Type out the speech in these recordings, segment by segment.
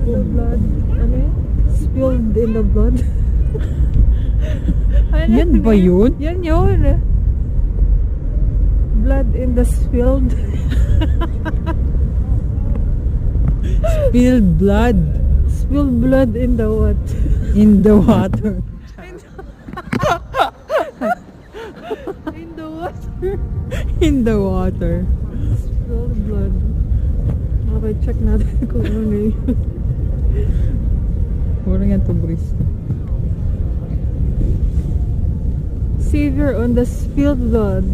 the blood. Ano yun? Spilled in the blood. Ano Yan ba yun? Yan yun. Blood in the spilled. Spilled blood Spilled blood in the what? in the water. In the water. In the water. Spilled blood. Okay, check natin kung ano yun. Parang yan turista. Savior on the spilled blood.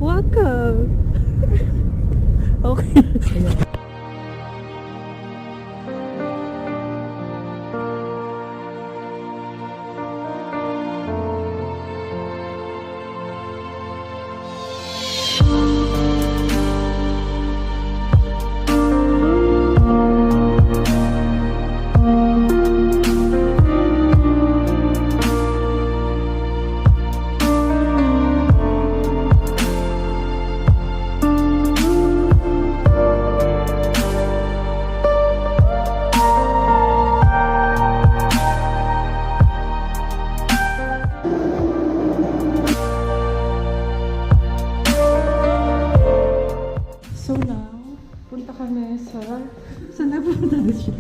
Welcome. Okay. So now, punta kami sa... Saan na punta siya?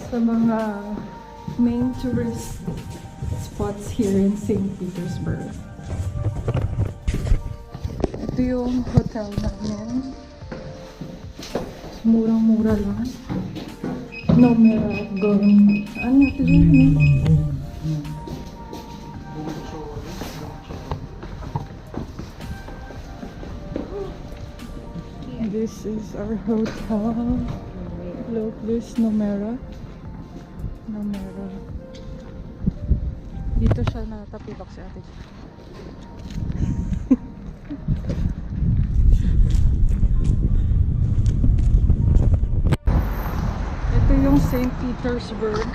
Sa mga main tourist spots here in St. Petersburg. Ito yung hotel namin. Murang-mura lang. No Maragon. Ano ito yun? This is our hotel. Look, this Nomera. Dito siya natapilok si ate. Ito yung St. Petersburg.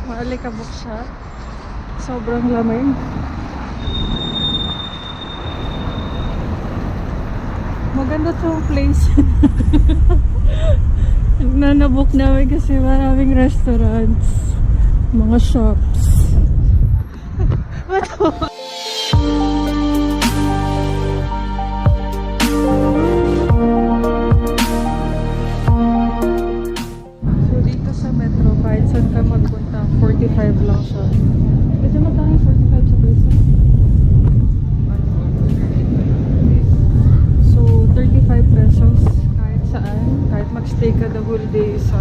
Maalikabok siya. Sobrang lamig. Maganda tong place. Nanabook namin kasi maraming restaurants, mga shops. So dito sa metro, kahit saan ka magpunta, 45 lang siya. Medyo magkano 45 sa peso? 35 pesos kahit saan, kahit magstay ka the whole day sa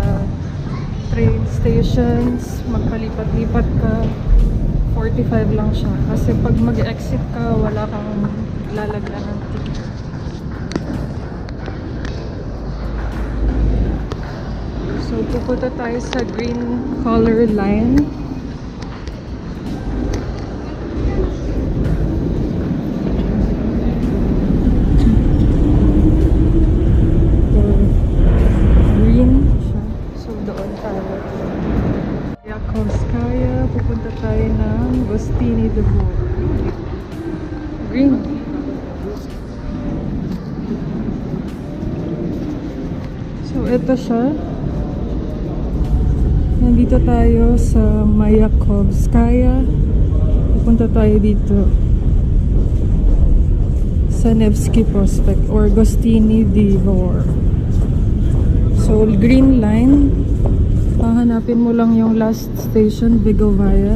train stations, magpalipat-lipat ka, 45 lang siya. Kasi pag mag-exit ka, wala kang lalagyan ng ticket. So pupunta tayo sa green color line. Pupunta tayo ng green. So ito siya. Nandito tayo sa Mayakovskaya. Pupunta tayo dito sa Nevsky Prospect or Gostiny Dvor. So green line. Hahanapin mo lang yung last station, Begovaya.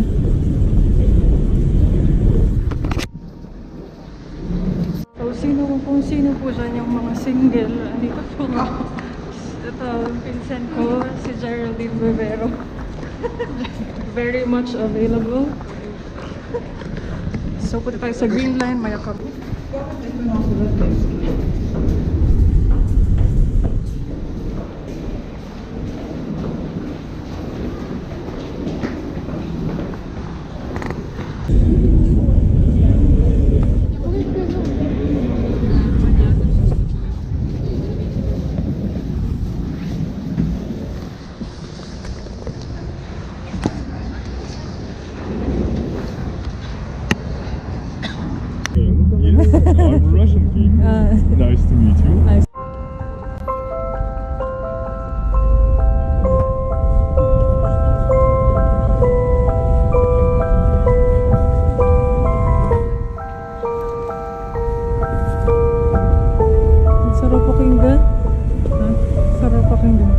So, kung sino po dyan yung mga single, andito po nga. Ito, pinsan ko, si Geraldine Rivero. Very much available. So, punta tayo sa green line, Mayakab. I'm Russian king. Nice to meet you. Nice. ba? Sarap pakinggan.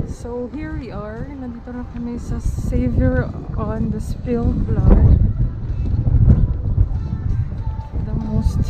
So here we are. Nandito na kami sa Savior on the Spilled Blood. The most